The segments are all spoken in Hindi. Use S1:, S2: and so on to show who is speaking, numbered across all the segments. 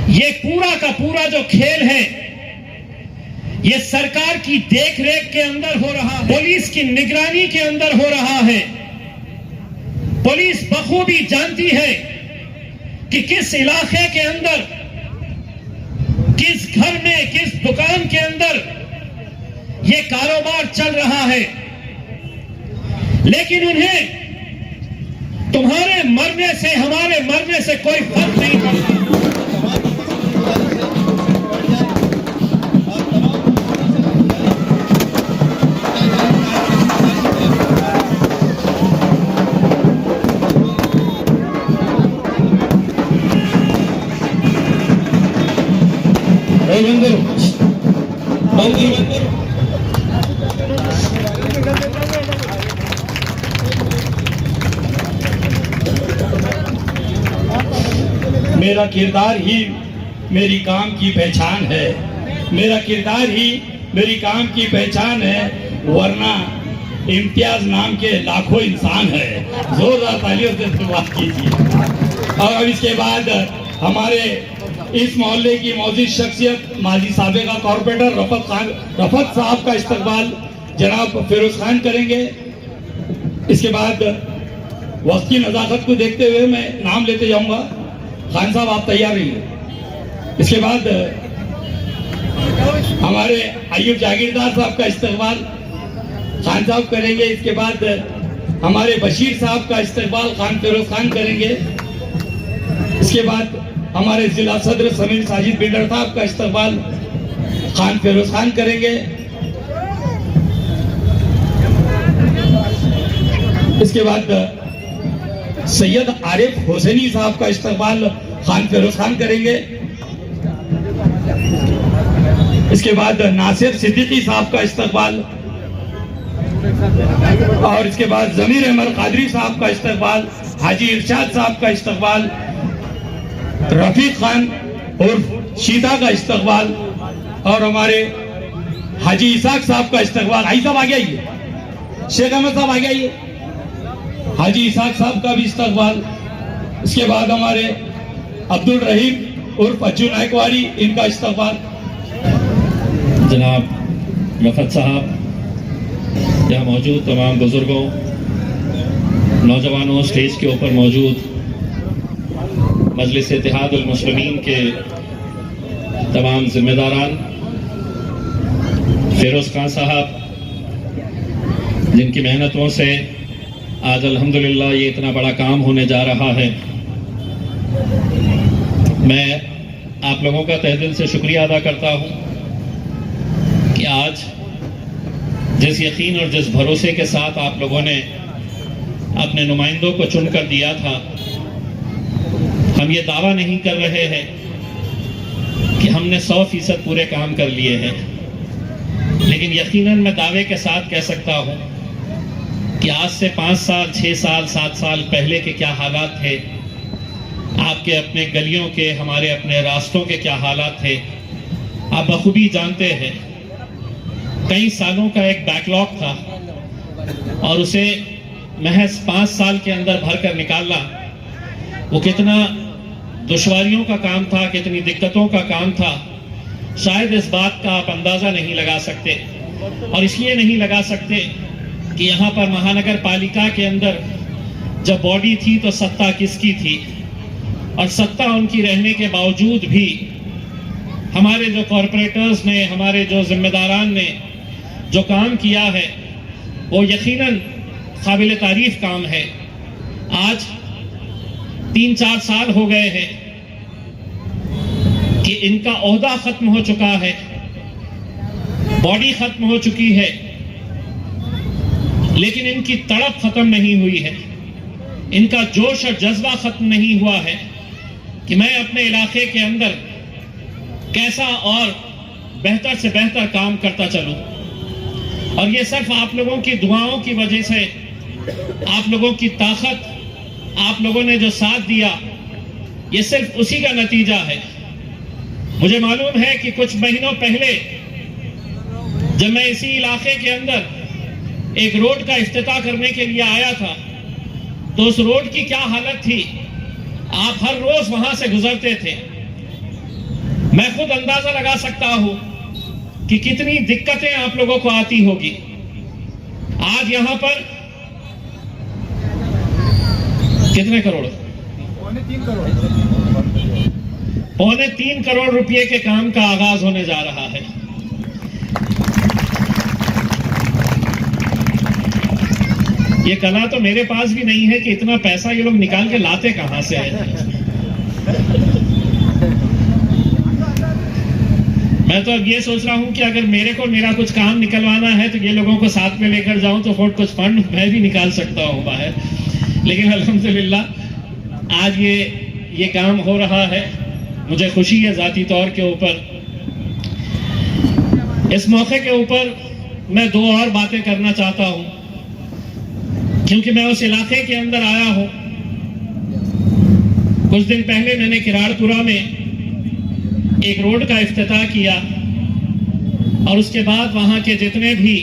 S1: ये पूरा का पूरा जो खेल है ये सरकार की देखरेख के अंदर हो रहा है, पुलिस की निगरानी के अंदर हो रहा है। पुलिस बखूबी जानती है कि किस इलाके के अंदर, किस घर में, किस दुकान के अंदर ये कारोबार चल रहा है, लेकिन उन्हें तुम्हारे मरने से, हमारे मरने से कोई फर्क नहीं पड़ता। मेरा किरदार ही मेरी काम की पहचान है, मेरा किरदार ही मेरी काम की पहचान है, वरना इम्तियाज नाम के लाखों इंसान है। जोरदार तालियों से शुरुआत कीजिए। और अब इसके बाद हमारे इस मोहल्ले की मौजूद शख्सियत माजी साबिका कॉर्पोरेटर रफत साहब का इस्तकबाल जनाब फिरोज खान करेंगे। इसके बाद वक्त की नज़ाकत को देखते हुए मैं नाम लेते जाऊंगा। खान साहब आप तैयार रहिए। इसके बाद हमारे अय्यूब जागीरदार साहब का इस्तकबाल खान साहब करेंगे। इसके बाद हमारे बशीर साहब का इस्तकबाल खान फिरोज खान करेंगे। इसके बाद हमारे जिला सदर समीर साजिद बिल्डर साहब का इस्तकबाल खान फिरोज खान करेंगे। इसके बाद सैयद आरिफ हुसैनी साहब का इस्तकबाल खान फिरोज खान करेंगे। इसके बाद नासिर सिद्दीकी साहब का इस्तकबाल, और इसके बाद जमीर अहमद कादरी साहब का इस्तकबाल, हाजी इरशाद साहब का इस्तकबाल, रफीक खान और शीता का इस्तकबाल, और हमारे हाजी इसाक साहब का इस्तकबाल। हाजी साहब आगे आइए, शेख अहमद साहब आगे आइए, हाजी इसाक साहब का भी इस्तकबाल। इसके बाद हमारे अब्दुल रहीम उर्फ अज्जू नायकवाड़ी, इनका इस्तकबाल।
S2: जनाब रफत साहब, यहाँ मौजूद तमाम बुजुर्गों, नौजवानों, स्टेज के ऊपर मौजूद मजलिस इत्तेहादुल मुस्लिमीन के तमाम जिम्मेदारान, फिरोज खान साहब जिनकी मेहनतों से आज अल्हम्दुलिल्लाह ये इतना बड़ा काम होने जा रहा है, मैं आप लोगों का तहे दिल से शुक्रिया अदा करता हूँ कि आज जिस यकीन और जिस भरोसे के साथ आप लोगों ने अपने नुमाइंदों को चुनकर दिया था, हम ये दावा नहीं कर रहे हैं कि हमने 100% पूरे काम कर लिए हैं, लेकिन यकीनन मैं दावे के साथ कह सकता हूँ कि आज से 5 साल, 6 साल, 7 साल पहले के क्या हालात थे, आपके अपने गलियों के, हमारे अपने रास्तों के क्या हालात थे, आप बखूबी जानते हैं। कई सालों का एक बैकलॉग था और उसे महज 5 साल के अंदर भरकर निकालना वो कितना दुश्वारियों का काम था, कितनी दिक्कतों का काम था, शायद इस बात का आप अंदाज़ा नहीं लगा सकते। और इसलिए नहीं लगा सकते कि यहाँ पर महानगर पालिका के अंदर जब बॉडी थी तो सत्ता किसकी थी, और सत्ता उनकी रहने के बावजूद भी हमारे जो कॉरपोरेटर्स ने, हमारे जो जिम्मेदारान ने जो काम किया है वो यकीनन काबिल तारीफ काम है। आज 3-4 साल हो गए हैं कि इनका ओहदा खत्म हो चुका है, बॉडी खत्म हो चुकी है, लेकिन इनकी तड़प खत्म नहीं हुई है, इनका जोश और जज्बा खत्म नहीं हुआ है कि मैं अपने इलाके के अंदर कैसा और बेहतर से बेहतर काम करता चलूं। और ये सिर्फ आप लोगों की दुआओं की वजह से, आप लोगों की ताकत, आप लोगों ने जो साथ दिया, ये सिर्फ उसी का नतीजा है। मुझे मालूम है कि कुछ महीनों पहले जब मैं इसी इलाके के अंदर एक रोड का इफ्तिताह करने के लिए आया था तो उस रोड की क्या हालत थी। आप हर रोज वहां से गुजरते थे, मैं खुद अंदाजा लगा सकता हूं कि कितनी दिक्कतें आप लोगों को आती होगी। आज यहां पर कितने करोड़, पौने 3 करोड़ रुपए के काम का आगाज होने जा रहा है। ये कला तो मेरे पास भी नहीं है कि इतना पैसा ये लोग निकाल के लाते कहां से है। मैं तो अब ये सोच रहा हूं कि अगर मेरे को मेरा कुछ काम निकलवाना है तो ये लोगों को साथ में लेकर जाऊं तो कुछ फंड मैं भी निकाल सकता हूं बाहर। लेकिन अल्हम्दुलिल्लाह आज ये काम हो रहा है, मुझे खुशी है जाती तौर के ऊपर। इस मौके के ऊपर मैं 2 और बातें करना चाहता हूं, क्योंकि मैं उस इलाके के अंदर आया हूं। कुछ दिन पहले मैंने किराड़पुरा में एक रोड का इफ्तिताह किया और उसके बाद वहां के जितने भी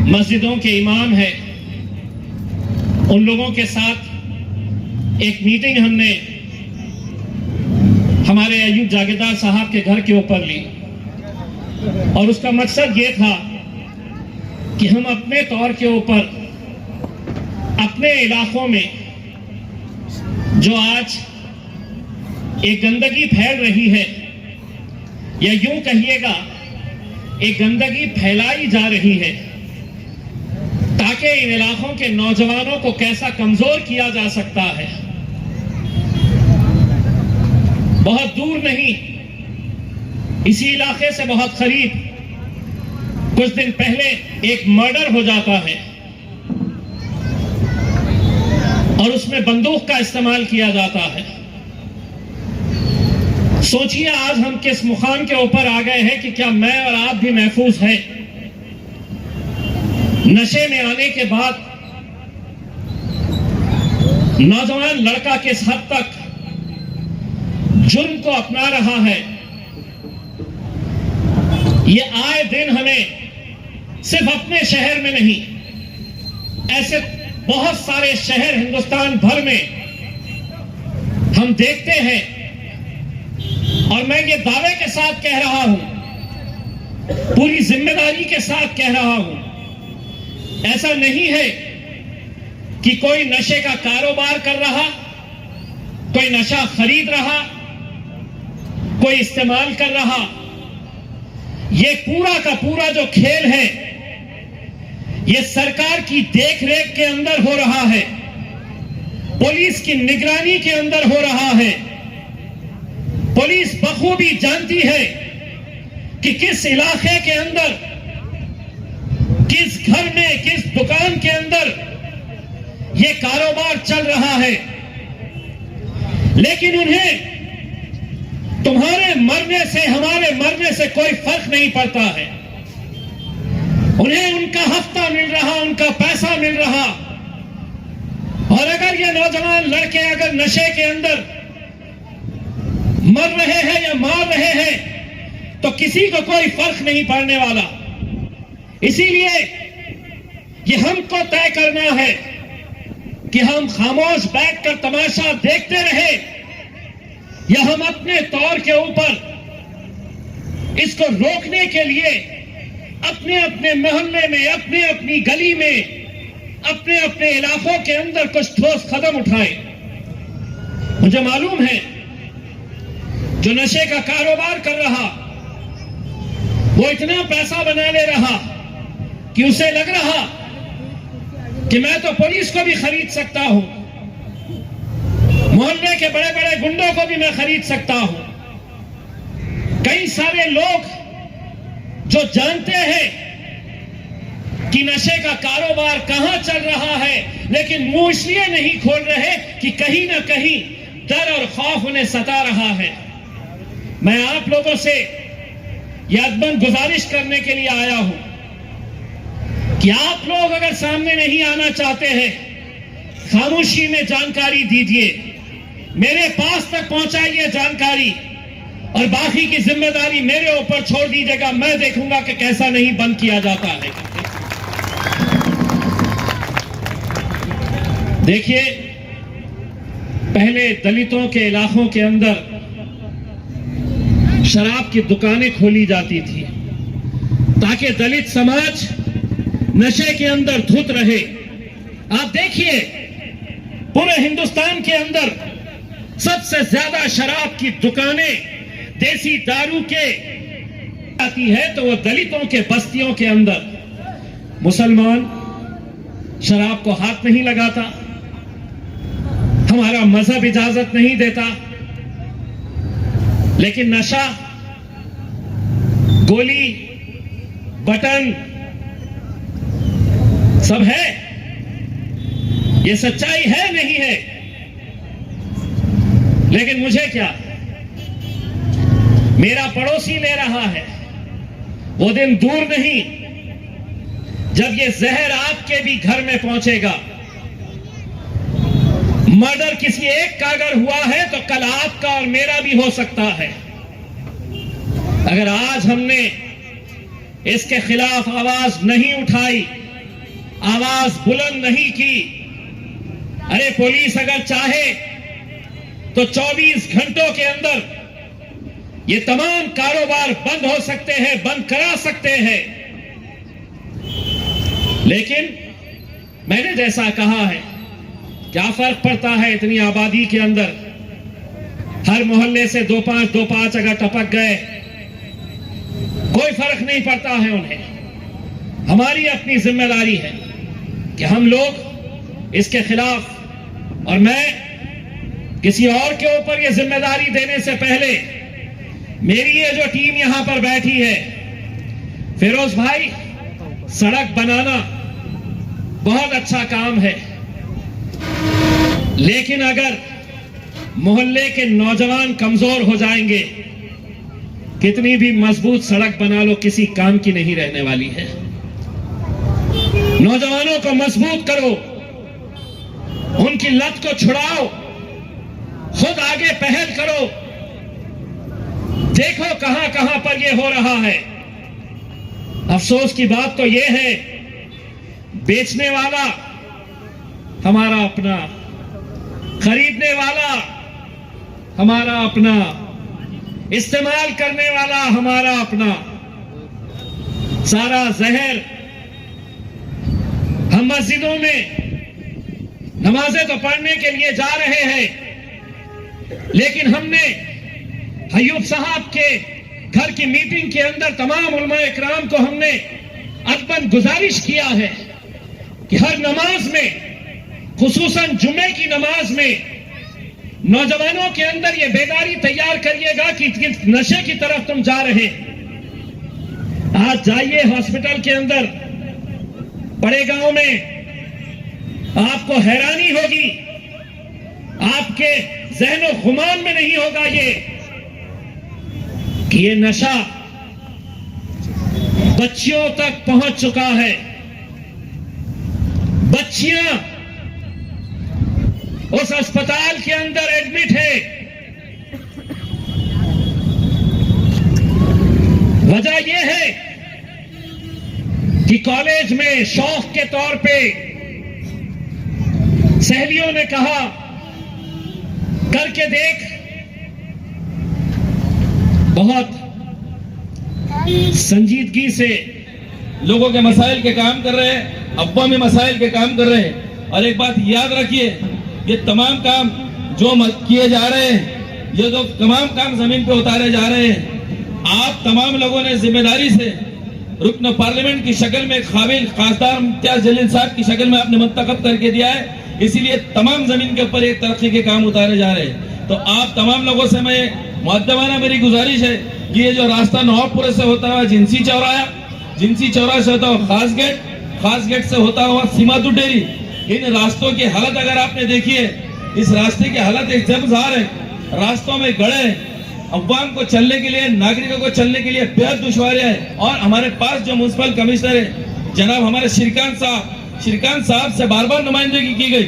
S2: मस्जिदों के इमाम हैं उन लोगों के साथ एक मीटिंग हमने हमारे अयूब जागीरदार साहब के घर के ऊपर ली और उसका मकसद ये था कि हम अपने तौर के ऊपर अपने इलाकों में जो आज एक गंदगी फैल रही है, या यूं कहिएगा एक गंदगी फैलाई जा रही है, ताकि इन इलाकों के नौजवानों को कैसा कमजोर किया जा सकता है। बहुत दूर नहीं, इसी इलाके से बहुत करीब कुछ दिन पहले एक मर्डर हो जाता है और उसमें बंदूक का इस्तेमाल किया जाता है। सोचिए आज हम किस मुकाम के ऊपर आ गए हैं कि क्या मैं और आप भी महफूज हैं। नशे में आने के बाद नौजवान लड़का किस हद तक जुर्म को अपना रहा है, ये आए दिन हमें सिर्फ अपने शहर में नहीं, ऐसे बहुत सारे शहर हिंदुस्तान भर में हम देखते हैं। और मैं ये दावे के साथ कह रहा हूं, पूरी जिम्मेदारी के साथ कह रहा हूं, ऐसा नहीं है कि कोई नशे का कारोबार कर रहा, कोई नशा खरीद रहा, कोई इस्तेमाल कर रहा। ये पूरा का पूरा जो खेल है ये सरकार की देखरेख के अंदर हो रहा है, पुलिस की निगरानी के अंदर हो रहा है। पुलिस बखूबी जानती है कि किस इलाके के अंदर, किस घर में, किस दुकान के अंदर ये कारोबार चल रहा है। लेकिन उन्हें तुम्हारे मरने से, हमारे मरने से कोई फर्क नहीं पड़ता है। उन्हें उनका हफ्ता मिल रहा, उनका पैसा मिल रहा। और अगर ये नौजवान लड़के अगर नशे के अंदर मर रहे हैं या मार रहे हैं तो किसी को कोई फर्क नहीं पड़ने वाला। इसीलिए ये हमको तय करना है कि हम खामोश बैठकर तमाशा देखते रहे या हम अपने तौर के ऊपर इसको रोकने के लिए अपने अपने मोहल्ले में, अपने अपनी गली में, अपने अपने इलाकों के अंदर कुछ ठोस कदम उठाएं। मुझे मालूम है जो नशे का कारोबार कर रहा वो इतना पैसा बना ले रहा कि उसे लग रहा कि मैं तो पुलिस को भी खरीद सकता हूं, मोहल्ले के बड़े बड़े गुंडों को भी मैं खरीद सकता हूं। कई सारे लोग जो जानते हैं कि नशे का कारोबार कहां चल रहा है, लेकिन मुंह इसलिए नहीं खोल रहे कि कहीं ना कहीं डर और खौफ उन्हें सता रहा है। मैं आप लोगों से यह अदबन गुजारिश करने के लिए आया हूं कि आप लोग अगर सामने नहीं आना चाहते हैं, खामोशी में जानकारी दीजिए, मेरे पास तक पहुंचाइए जानकारी, और बाकी की जिम्मेदारी मेरे ऊपर छोड़ दीजिएगा। मैं देखूंगा कि कैसा नहीं बंद किया जाता है। देखिए, पहले दलितों के इलाकों के अंदर शराब की दुकानें खोली जाती थी ताकि दलित समाज नशे के अंदर धुत रहे। आप देखिए पूरे हिंदुस्तान के अंदर सबसे ज्यादा शराब की दुकानें देसी दारू के आती है तो वो दलितों के बस्तियों के अंदर। मुसलमान शराब को हाथ नहीं लगाता, हमारा मजहब इजाजत नहीं देता, लेकिन नशा, गोली, बटन सब है। ये सच्चाई है नहीं है? लेकिन मुझे क्या, मेरा पड़ोसी ले रहा है। वो दिन दूर नहीं जब ये जहर आपके भी घर में पहुंचेगा। मर्डर किसी एक का अगर हुआ है तो कल आपका और मेरा भी हो सकता है। अगर आज हमने इसके खिलाफ आवाज नहीं उठाई, आवाज बुलंद नहीं की, अरे पुलिस अगर चाहे तो 24 घंटों के अंदर ये तमाम कारोबार बंद हो सकते हैं, बंद करा सकते हैं। लेकिन मैंने जैसा कहा है, क्या फर्क पड़ता है इतनी आबादी के अंदर? हर मोहल्ले से 2-5 अगर टपक गए कोई फर्क नहीं पड़ता है उन्हें। हमारी अपनी जिम्मेदारी है कि हम लोग इसके खिलाफ, और मैं किसी और के ऊपर यह जिम्मेदारी देने से पहले मेरी ये जो टीम यहां पर बैठी है, फिरोज भाई, सड़क बनाना बहुत अच्छा काम है, लेकिन अगर मोहल्ले के नौजवान कमजोर हो जाएंगे, कितनी भी मजबूत सड़क बना लो किसी काम की नहीं रहने वाली है। नौजवानों को मजबूत करो, उनकी लत को छुड़ाओ, खुद आगे पहल करो। देखो कहां कहां पर यह हो रहा है। अफसोस की बात तो यह है, बेचने वाला हमारा अपना, खरीदने वाला हमारा अपना, इस्तेमाल करने वाला हमारा अपना। सारा जहर हम मस्जिदों में नमाजें तो पढ़ने के लिए जा रहे हैं, लेकिन हमने अय्यूब साहब के घर की मीटिंग के अंदर तमाम उलमाए इकराम को हमने अदबन गुजारिश किया है कि हर नमाज में, खुसूसन जुम्मे की नमाज में, नौजवानों के अंदर यह बेदारी तैयार करिएगा कि नशे की तरफ तुम जा रहे। आज जाइए हॉस्पिटल के अंदर, बड़े गांव में, आपको हैरानी होगी, आपके ज़हनो खुमान में नहीं होगा ये कि ये नशा बच्चियों तक पहुंच चुका है। बच्चियां उस अस्पताल के अंदर एडमिट है। वजह यह है कि कॉलेज में शौक के तौर पे सहेलियों ने कहा करके देख, बहुत संजीदगी से
S3: लोगों के मसाइल के काम कर रहे हैं, अव्वामी मसाइल के काम कर रहे हैं। और एक बात याद रखिए, ये तमाम काम जो किए जा रहे हैं, ये जो तमाम काम जमीन पे उतारे जा रहे हैं, आप तमाम लोगों ने जिम्मेदारी से रुकन पार्लियामेंट की शक्ल में काबिल खासदार इम्तियाज जलील साहब की शक्ल में आपने मुंतखब करके दिया है। इसीलिए तमाम जमीन के ऊपर एक तरक्की के काम उतारे जा रहे हैं। तो आप तमाम लोगों से मैं मुअद्दबाना मेरी गुजारिश है कि ये जो रास्ता नवाबपुर से होता हुआ जिनसी चौराहा से होता हुआ खास गेट से होता हुआ सीमातू डेरी, इन रास्तों की हालत अगर आपने देखी है, इस रास्ते की हालत एक जबजार है। रास्तों में गड़े, अवाम को चलने के लिए, नागरिकों को चलने के लिए बेहद दुश्वारियां है। और हमारे पास जो म्युनिसिपल कमिश्नर है जनाब हमारे श्रीकांत साहब से बार बार नुमाइंदगी की गई,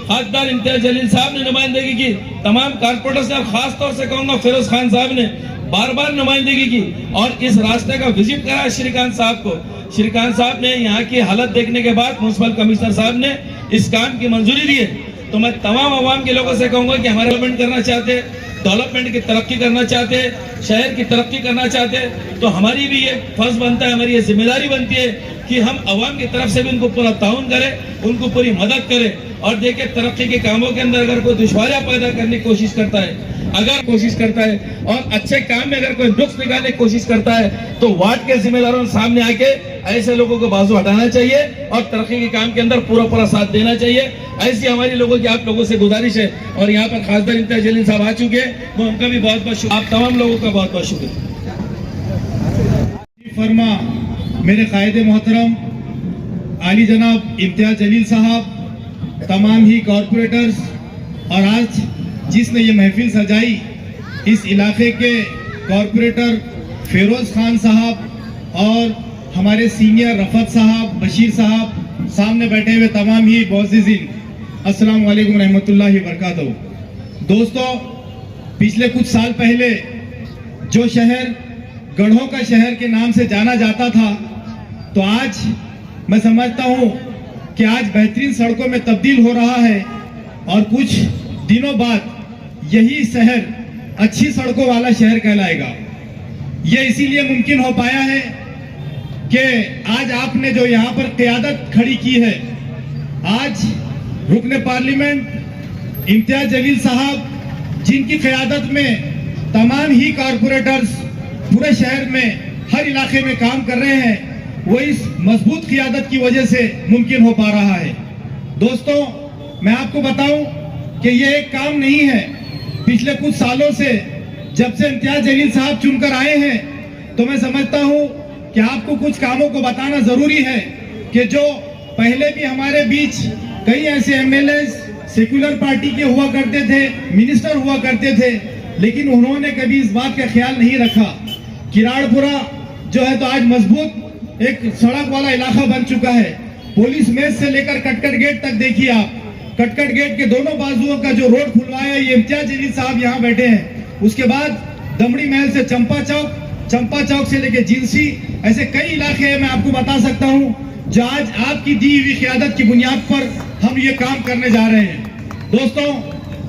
S3: खासदार इम्तियाज जलील साहब ने नुमाइंदगी की, तमाम कारपोरेटर्स ने, खास तौर से कहूंगा फिरोज खान साहब ने बार बार नुमाइंदगी की और इस रास्ते का विजिट करा श्रीकांत साहब को। श्रीकांत साहब ने यहाँ की हालत देखने के बाद म्युनिसिपल कमिश्नर साहब ने इस काम की मंजूरी दी है। तो मैं तमाम अवाम के लोगों से कहूंगा कि हमारे डेवलपमेंट करना चाहते हैं, डेवलपमेंट की तरक्की करना चाहते हैं, शहर की तरक्की करना चाहते हैं, तो हमारी भी ये फर्ज बनता है, हमारी ये जिम्मेदारी बनती है कि हम अवाम की तरफ से भी उनको पूरा ताउन करें, उनको पूरी मदद करें। और देखिए तरक्की के कामों के अंदर अगर कोई दुश्वारियां पैदा करने की कोशिश करता है, और अच्छे काम में अगर कोई नुक्स निकालने की कोशिश करता है, तो वार्ड के जिम्मेदारों के सामने आके ऐसे लोगों को बाजू हटाना चाहिए और तरक्की के काम के अंदर पूरा साथ देना चाहिए। ऐसी हमारी लोगों की आप लोगों से गुजारिश है। और यहाँ पर खासदार इम्तियाज जलील साहब आ चुके हैं, वो उनका भी बहुत बहुत शुक्रिया, आप तमाम लोगों का बहुत बहुत शुक्रिया।
S4: फरमा मेरे कायदे मोहतरम आली जनाब इम्तियाज जलील साहब, तमाम ही कॉरपोरेटर्स और आज जिसने ये महफिल सजाई इस इलाके के कॉरपोरेटर फिरोज खान साहब और हमारे सीनियर रफत साहब, बशीर साहब, सामने बैठे हुए तमाम ही मोअज़्ज़िज़ीन, अस्सलाम वालेकुम रहमतुल्लाहि व बरकातहू। दोस्तों, पिछले कुछ साल पहले जो शहर गढ़ों का शहर के नाम से जाना जाता था, तो आज मैं समझता हूँ कि आज बेहतरीन सड़कों में तब्दील हो रहा है और कुछ दिनों बाद यही शहर अच्छी सड़कों वाला शहर कहलाएगा। यह इसीलिए मुमकिन हो पाया है कि आज आपने जो यहाँ पर क़यादत खड़ी की है, आज रुकने पार्लियामेंट इम्तियाज जलील साहब जिनकी क़यादत में तमाम ही कॉरपोरेटर्स पूरे शहर में हर इलाके में काम कर रहे हैं, वो इस मजबूत क़यादत की वजह से मुमकिन हो पा रहा है। दोस्तों, मैं आपको बताऊं कि ये एक काम नहीं है। पिछले कुछ सालों से जब से इम्तियाज जलील साहब चुनकर आए हैं, तो मैं समझता हूं कि आपको कुछ कामों को बताना जरूरी है कि जो पहले भी हमारे बीच कई ऐसे एमएलए सेक्युलर पार्टी के हुआ करते थे, मिनिस्टर हुआ करते थे, लेकिन उन्होंने कभी इस बात का ख्याल नहीं रखा। किराड़पुरा जो है तो आज मजबूत एक सड़क वाला इलाका बन चुका है। पुलिस मेज से लेकर कटकट गेट तक देखिए आप, कटकट गेट के दोनों बाजुओं का जो रोड खुलवाया ये इम्तियाज जलील साहब यहाँ बैठे हैं। उसके बाद दमड़ी महल से चंपा चौक से लेकर जिंसी, ऐसे कई इलाके हैं मैं आपको बता सकता हूँ जो आज आपकी दी हुई क़यादत की बुनियाद पर हम ये काम करने जा रहे हैं। दोस्तों,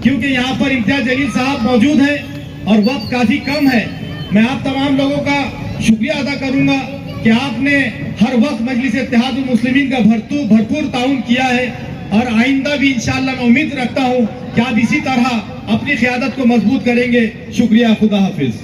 S4: क्योंकि यहाँ पर इम्तियाज जलील साहब मौजूद हैं और वक्त काफी कम है, मैं आप तमाम लोगों का शुक्रिया अदा करूंगा कि आपने हर वक्त मजलिस इत्तेहादुल मुस्लिमीन का भरपूर ताउन किया है और आइंदा भी इंशाअल्लाह मैं उम्मीद रखता हूं कि आप इसी तरह अपनी क़यादत को मजबूत करेंगे। शुक्रिया, खुदा हाफिज।